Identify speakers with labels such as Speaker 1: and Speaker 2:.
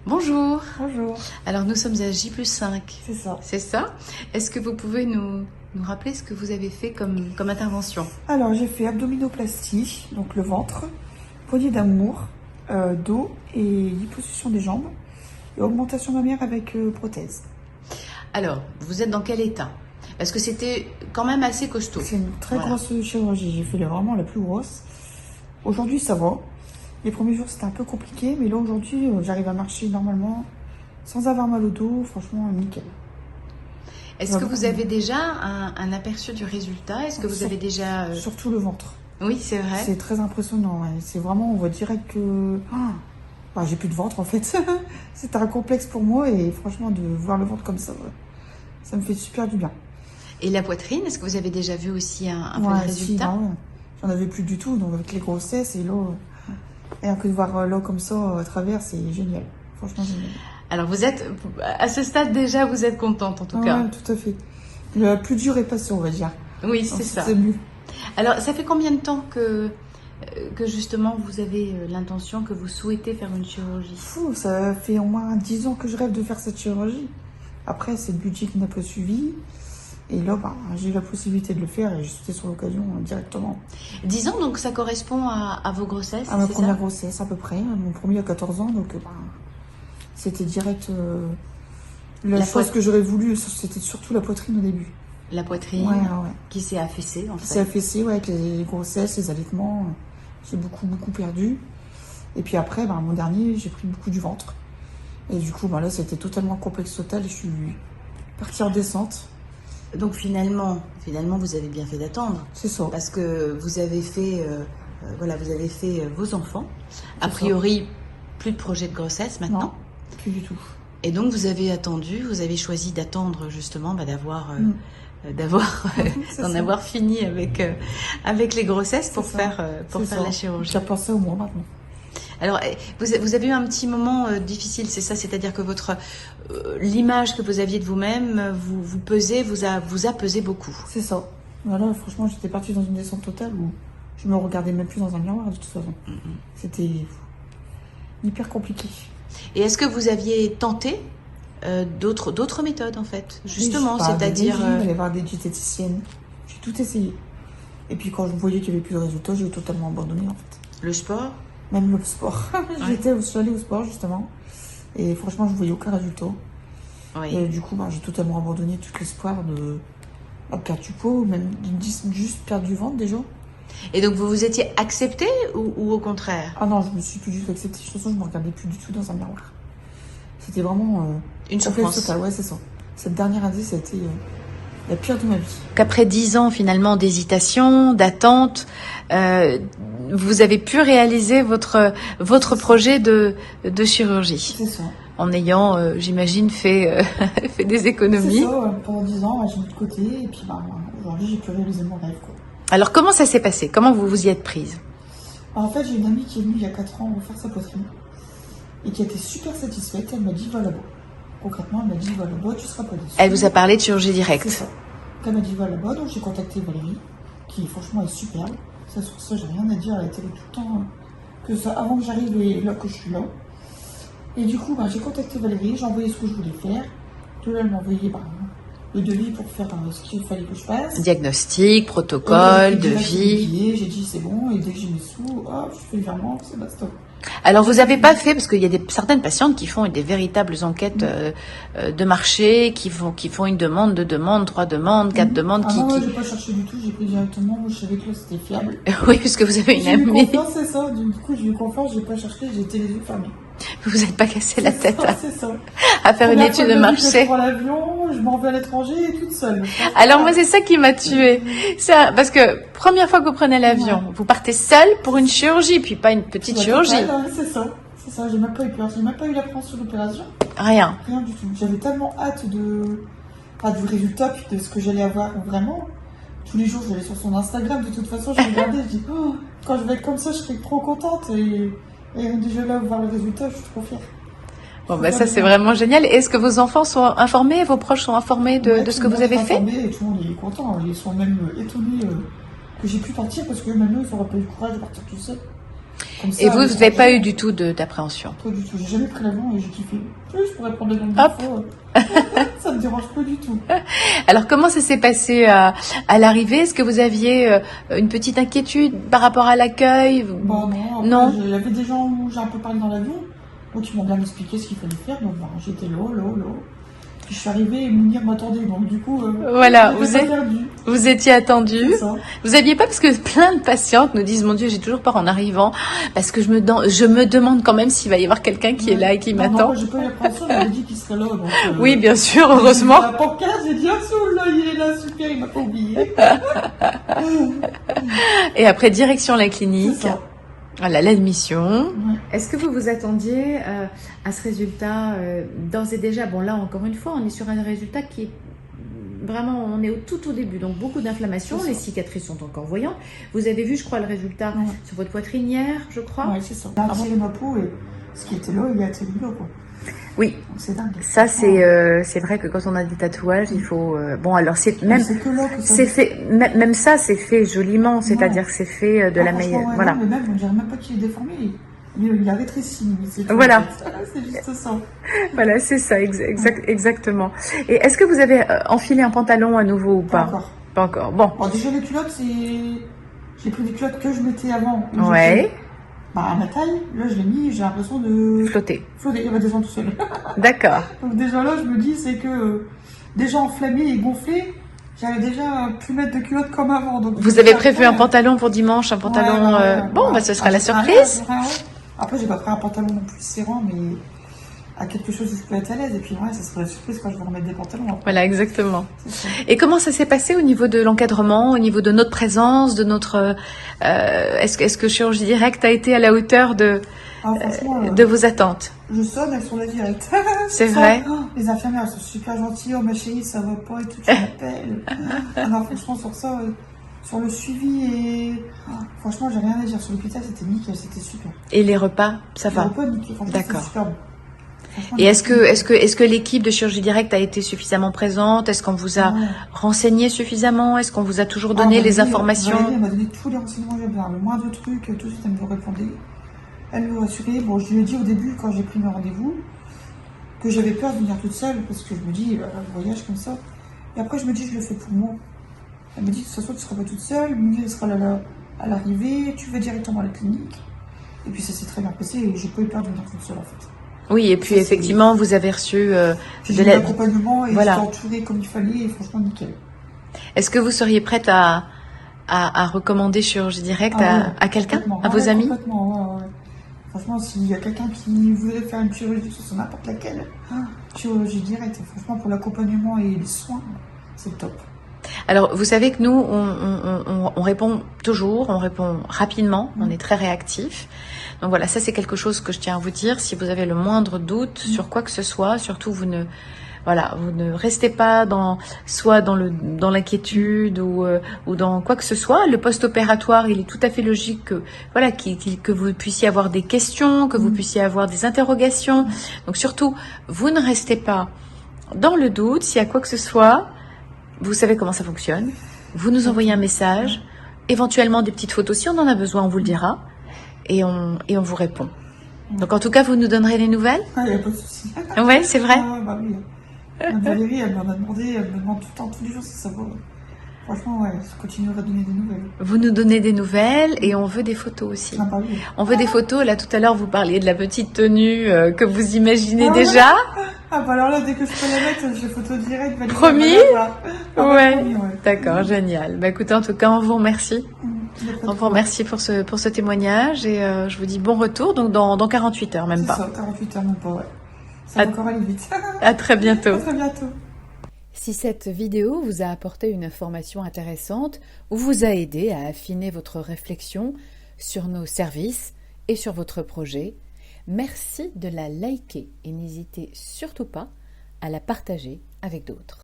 Speaker 1: Bonjour.
Speaker 2: Bonjour.
Speaker 1: Alors nous sommes à J+5.
Speaker 2: C'est ça.
Speaker 1: C'est ça. Est-ce que vous pouvez nous rappeler ce que vous avez fait comme intervention?
Speaker 2: Alors j'ai fait abdominoplastie, donc le ventre, poignée d'amour, dos et liposuction des jambes et augmentation mammaire avec prothèse.
Speaker 1: Alors, vous êtes dans quel état? Parce que c'était quand même assez costaud.
Speaker 2: C'est une très grosse chirurgie, j'ai fait vraiment la plus grosse. Aujourd'hui ça va. Les premiers jours c'était un peu compliqué, mais là aujourd'hui j'arrive à marcher normalement sans avoir mal au dos, franchement nickel.
Speaker 1: Est-ce que vous avez déjà un aperçu du résultat? Est-ce que vous avez déjà...
Speaker 2: Surtout le ventre.
Speaker 1: Oui, c'est vrai.
Speaker 2: C'est très impressionnant, ouais. C'est vraiment, on voit direct que... j'ai plus de ventre en fait. C'était un complexe pour moi et franchement de voir le ventre comme ça, ça me fait super du bien.
Speaker 1: Et la poitrine, est-ce que vous avez déjà vu aussi un peu le résultat?
Speaker 2: Si, j'en avais plus du tout, donc avec les grossesses et l'eau... Et que de voir l'eau comme ça à travers, c'est génial. Franchement génial.
Speaker 1: Alors vous êtes, à ce stade déjà, vous êtes contente en tout cas.
Speaker 2: Oui, tout à fait. Le plus dur est passé, on va dire.
Speaker 1: Oui, c'est ça.
Speaker 2: C'est mieux.
Speaker 1: Alors ça fait combien de temps que justement vous avez l'intention, que vous souhaitez faire une chirurgie?
Speaker 2: Ça fait au moins 10 ans que je rêve de faire cette chirurgie. Après, c'est le budget qui n'a pas suivi. Et là, j'ai eu la possibilité de le faire et j'ai sauté sur l'occasion directement.
Speaker 1: 10 ans, donc ça correspond à vos grossesses?
Speaker 2: À ma première grossesse, à peu près. Mon premier à 14 ans, donc c'était direct. La chose que j'aurais voulu, c'était surtout la poitrine au début.
Speaker 1: La poitrine qui s'est affaissée, en fait.
Speaker 2: Qui s'est affaissée, avec les grossesses, les allaitements. J'ai beaucoup perdu. Et puis après, mon dernier, j'ai pris beaucoup du ventre. Et du coup, là, c'était totalement complexe total et je suis partie en descente.
Speaker 1: Donc finalement, vous avez bien fait d'attendre.
Speaker 2: C'est ça.
Speaker 1: Parce que vous avez fait, vous avez fait vos enfants. A priori, plus de projet de grossesse maintenant.
Speaker 2: Non, plus du tout.
Speaker 1: Et donc vous avez attendu, vous avez choisi d'attendre justement d'en avoir fini avec les grossesses pour faire la chirurgie.
Speaker 2: J'ai pensé au moins maintenant.
Speaker 1: Alors, vous avez eu un petit moment difficile, c'est ça? C'est-à-dire que l'image que vous aviez de vous-même, vous a pesé beaucoup.
Speaker 2: C'est ça. Voilà, franchement, j'étais partie dans une descente totale où je me regardais même plus dans un miroir de toute façon. C'était hyper compliqué.
Speaker 1: Et est-ce que vous aviez tenté d'autres méthodes en fait, justement, c'est-à-dire
Speaker 2: aller voir des diététiciennes. J'ai tout essayé. Et puis quand je voyais qu'il n'y avait plus de résultats, j'ai totalement abandonné en fait.
Speaker 1: Le sport?
Speaker 2: Même le sport. Je suis allée au sport justement. Et franchement, je ne voyais aucun résultat.
Speaker 1: Oui.
Speaker 2: Et du coup, j'ai totalement abandonné tout l'espoir de perdre du poids, ou même juste perdre du ventre déjà.
Speaker 1: Et donc vous vous étiez acceptée ou au contraire?
Speaker 2: Ah non, je me suis plus du tout acceptée. De toute façon, je ne me regardais plus du tout dans un miroir. C'était vraiment
Speaker 1: une souffrance
Speaker 2: totale. Ouais, c'est ça. Cette dernière année, c'était la pire de ma vie.
Speaker 1: Qu'après 10 ans finalement d'hésitation, d'attente, vous avez pu réaliser votre projet de chirurgie.
Speaker 2: C'est ça.
Speaker 1: En ayant, j'imagine, fait des économies.
Speaker 2: C'est ça, pendant 10 ans, j'ai mis de côté et puis aujourd'hui j'ai pu réaliser mon rêve, quoi.
Speaker 1: Alors comment ça s'est passé? Comment vous vous y êtes prise?
Speaker 2: En fait, j'ai une amie qui est venue il y a 4 ans refaire sa poitrine et qui a été super satisfaite. Elle m'a dit va là-bas. Concrètement, elle m'a dit va là-bas, tu seras pas déçue.
Speaker 1: Elle vous a parlé de chirurgie directe?
Speaker 2: C'est ça. Elle m'a dit va là-bas, donc j'ai contacté Valérie, qui franchement est superbe. Ça, sur ça, j'ai rien à dire, elle était là tout le temps, que ça, avant que j'arrive et là que je suis là. Et du coup, j'ai contacté Valérie, j'ai envoyé ce que je voulais faire. Tout là, elle m'a envoyé le devis pour faire ce qu'il fallait que je fasse.
Speaker 1: Diagnostic, protocole, devis.
Speaker 2: J'ai dit c'est bon, et dès que j'ai mes sous, je fais le virement, c'est basta.
Speaker 1: Alors vous n'avez pas fait, parce qu'il y a certaines patientes qui font des véritables enquêtes de marché, qui font une demande, 2 demandes, 3 demandes, 4 demandes.
Speaker 2: Non, j'ai pas cherché du tout, j'ai pris directement, moi je savais que là c'était fiable.
Speaker 1: Oui, puisque vous avez une amie.
Speaker 2: J'ai eu confiance, c'est ça, du coup j'ai eu confiance, j'ai pas cherché, j'ai été les yeux fermés.
Speaker 1: Vous n'êtes pas cassé la tête
Speaker 2: à
Speaker 1: faire une étude de marché.
Speaker 2: Je prends l'avion, je m'en vais à l'étranger toute seule.
Speaker 1: Alors moi c'est ça qui m'a tuée. Parce que première fois que vous prenez l'avion, vous partez seule pour une chirurgie, puis pas une petite chirurgie.
Speaker 2: C'est ça, j'ai même pas eu peur, j'ai même pas eu l'appréhension de l'opération.
Speaker 1: Rien
Speaker 2: du tout. J'avais tellement hâte du résultat, puis de ce que j'allais avoir vraiment. Tous les jours, je vais sur son Instagram, de toute façon, je regardais, je dis, quand je vais être comme ça, je serai trop contente. Et déjà là, voir le résultat, je suis trop fière.
Speaker 1: Bon, ça c'est vraiment génial. Est-ce que vos enfants sont informés, vos proches sont informés de ce que vous avez fait?
Speaker 2: Et tout le monde est content. Ils sont même étonnés que j'ai pu partir parce que même eux, ils n'auraient pas eu le courage de partir tout seul. Comme ça,
Speaker 1: Et vous
Speaker 2: les
Speaker 1: n'avez pas
Speaker 2: trajets,
Speaker 1: eu du tout d'appréhension?
Speaker 2: pas du tout. J'ai jamais pris l'avion et j'ai kiffé. Je pourrais prendre l'avion
Speaker 1: Hop.
Speaker 2: 10 fois. Ça me dérange pas du tout.
Speaker 1: Alors, comment ça s'est passé à l'arrivée? Est-ce que vous aviez une petite inquiétude par rapport à l'accueil?
Speaker 2: Bon, non. Après,
Speaker 1: Non.
Speaker 2: il y avait des gens où j'ai un peu parlé dans l'avion. Donc, ils m'ont bien expliqué ce qu'il fallait faire. Donc, bah, j'étais là. Puis, je suis arrivée et Mounir m'attendait. Donc, du coup,
Speaker 1: Voilà,
Speaker 2: j'étais pas perdue.
Speaker 1: vous étiez attendu.
Speaker 2: C'est ça.
Speaker 1: Vous aviez pas, parce que plein de patientes nous disent, mon Dieu, j'ai toujours peur en arrivant, parce que je me demande quand même s'il va y avoir quelqu'un qui est là et qui
Speaker 2: Non,
Speaker 1: m'attend.
Speaker 2: moi, j'ai pas eu l'impression. Il m'avait dit qu'il serait là. Donc,
Speaker 1: Oui, bien sûr,
Speaker 2: j'ai vu
Speaker 1: heureusement.
Speaker 2: la pancarte, j'ai dit, ah, là, il est là, super, il m'a pas oublié.
Speaker 1: Et après, direction la
Speaker 2: C'est
Speaker 1: clinique.
Speaker 2: ça.
Speaker 1: Voilà, l'admission.
Speaker 2: Ouais.
Speaker 1: Est-ce que vous vous attendiez à ce résultat d'ores et déjà? Bon, là, encore une fois, on est sur un résultat qui est vraiment, on est tout au début, donc beaucoup d'inflammation, les cicatrices sont encore voyantes. Vous avez vu, je crois, le résultat
Speaker 2: Ouais.
Speaker 1: sur votre poitrinière, je crois.
Speaker 2: Ouais, c'est ça. Il a attiré ma peau et ce qui était là, il a attiré là, quoi.
Speaker 1: Oui,
Speaker 2: Donc, c'est dingue.
Speaker 1: ça c'est vrai que quand on a des tatouages, il faut... bon, alors c'est
Speaker 2: Mais
Speaker 1: même...
Speaker 2: c'est que là que ça.
Speaker 1: C'est fait, même ça, c'est fait joliment, c'est-à-dire que c'est fait de la
Speaker 2: franchement,
Speaker 1: meilleure...
Speaker 2: ouais,
Speaker 1: Voilà.
Speaker 2: non, mais même, on dirait même pas qu'il est déformé. Il a rétréci, limite, c'est tout,
Speaker 1: Voilà.
Speaker 2: en fait. C'est juste ça.
Speaker 1: Voilà, c'est ça, exactement. Et est-ce que vous avez enfilé un pantalon à nouveau ou
Speaker 2: Pas
Speaker 1: pas?
Speaker 2: encore.
Speaker 1: Pas encore. Bon.
Speaker 2: Bon, déjà, les culottes, j'ai pris des culottes que je mettais avant. où
Speaker 1: Ouais.
Speaker 2: j'étais, bah, à ma taille, là, je l'ai mis, j'ai l'impression de
Speaker 1: Flotter.
Speaker 2: flotter, il va descendre tout seul.
Speaker 1: D'accord.
Speaker 2: Donc, déjà là, je me dis, c'est que, déjà enflammé et gonflé, j'avais déjà pu mettre de culottes comme avant. Donc,
Speaker 1: Vous avez prévu un pantalon pour dimanche, un pantalon... bon, bah, ce sera la
Speaker 2: j'ai pris un
Speaker 1: surprise.
Speaker 2: rêve, ouais. Après, j'ai pas pris un pantalon non plus serrant, mais à quelque chose où je peux être à l'aise. Et puis, ouais, ça sera la surprise quand je vais remettre des pantalons. Après.
Speaker 1: Voilà, exactement.
Speaker 2: C'est ça.
Speaker 1: Et comment ça s'est passé au niveau de l'encadrement, au niveau de notre présence, de notre... est-ce que Chirurgie Directe a été à la hauteur de
Speaker 2: Franchement,
Speaker 1: vos attentes?
Speaker 2: je sonne, elles sont là direct.
Speaker 1: C'est
Speaker 2: Ça,
Speaker 1: vrai?
Speaker 2: oh, les infirmières, elles sont super gentilles. Oh, ma chérie, ça va pas et tout, tu m'appelles. Non, franchement, sur ça, sur le suivi et... oh, franchement, j'ai rien à dire. Sur l'hôpital, c'était nickel, c'était super.
Speaker 1: Et les repas, ça
Speaker 2: Le
Speaker 1: va?
Speaker 2: repas, nickel. Franchement,
Speaker 1: D'accord.
Speaker 2: c'était super bon. Franchement,
Speaker 1: Et est-ce que l'équipe de Chirurgie Directe a été suffisamment présente? Est-ce qu'on vous a
Speaker 2: ouais.
Speaker 1: renseigné suffisamment? Est-ce qu'on vous a toujours donné les informations?
Speaker 2: Elle m'a donné tous les renseignements que j'avais besoin. Le moindre truc, tout de suite, elle me répondait. Elle me rassurait. Bon, je lui ai dit au début, quand j'ai pris mes rendez-vous, que j'avais peur de venir toute seule, parce que je me dis, voyage comme ça. Et après, je me dis, je le fais pour moi. Elle me dit, de toute façon, tu ne seras pas toute seule, Mounir sera là à l'arrivée, tu vas directement à la clinique. Et puis, ça s'est très bien passé et j'ai pas eu peur de venir toute seule, en fait.
Speaker 1: Oui, et puis
Speaker 2: Ça,
Speaker 1: effectivement, vous avez reçu
Speaker 2: J'ai
Speaker 1: de
Speaker 2: eu
Speaker 1: l'aide.
Speaker 2: l'accompagnement et
Speaker 1: Voilà.
Speaker 2: j'étais entourée comme il fallait et franchement, nickel.
Speaker 1: Est-ce que vous seriez prête à recommander Chirurgie Directe à quelqu'un,
Speaker 2: Complètement.
Speaker 1: à vos
Speaker 2: Ouais,
Speaker 1: amis?
Speaker 2: complètement, ouais. Franchement, s'il y a quelqu'un qui voudrait faire une chirurgie, sur n'importe laquelle, chirurgie directe, franchement, pour l'accompagnement et les soins, c'est top.
Speaker 1: Alors, vous savez que nous, on répond toujours, on répond rapidement, on est très réactif. Donc voilà, ça c'est quelque chose que je tiens à vous dire. Si vous avez le moindre doute sur quoi que ce soit, surtout vous ne restez pas soit dans l'inquiétude ou dans quoi que ce soit. Le post-opératoire, il est tout à fait logique que vous puissiez avoir des questions, que vous puissiez avoir des interrogations. Donc surtout, vous ne restez pas dans le doute. S'il y a quoi que ce soit, vous savez comment ça fonctionne. Vous nous envoyez un message, éventuellement des petites photos. Si on en a besoin, on vous le dira. Et on vous répond. Donc en tout cas, vous nous donnerez des nouvelles?
Speaker 2: Il n'y a pas de souci.
Speaker 1: Ouais, c'est vrai.
Speaker 2: Bah oui. Même Valérie, elle m'en a demandé, elle me demande tout le temps, tous les jours, si ça va. Franchement, ouais, je continuerai à donner des nouvelles.
Speaker 1: Vous nous donnez des nouvelles et on veut des photos aussi.
Speaker 2: Ah bah oui.
Speaker 1: On veut des photos. Là, tout à l'heure, vous parliez de la petite tenue que vous imaginez déjà.
Speaker 2: Ah bah alors là, dès que je peux la mettre, je photo direct. Valérie,
Speaker 1: Promis?
Speaker 2: elle va là-bas. Ah bah,
Speaker 1: Ouais.
Speaker 2: promis, ouais.
Speaker 1: D'accord, génial. Bah écoutez, en tout cas, on vous remercie.
Speaker 2: Il y a pas de
Speaker 1: On vous
Speaker 2: problème.
Speaker 1: remercie pour ce témoignage et je vous dis bon retour, donc dans 48 heures, même
Speaker 2: C'est
Speaker 1: pas.
Speaker 2: ça, 48 heures, même pas, ouais. Ça va encore aller vite.
Speaker 1: À très bientôt.
Speaker 2: À très bientôt.
Speaker 3: Si cette vidéo vous a apporté une information intéressante ou vous a aidé à affiner votre réflexion sur nos services et sur votre projet, merci de la liker et n'hésitez surtout pas à la partager avec d'autres.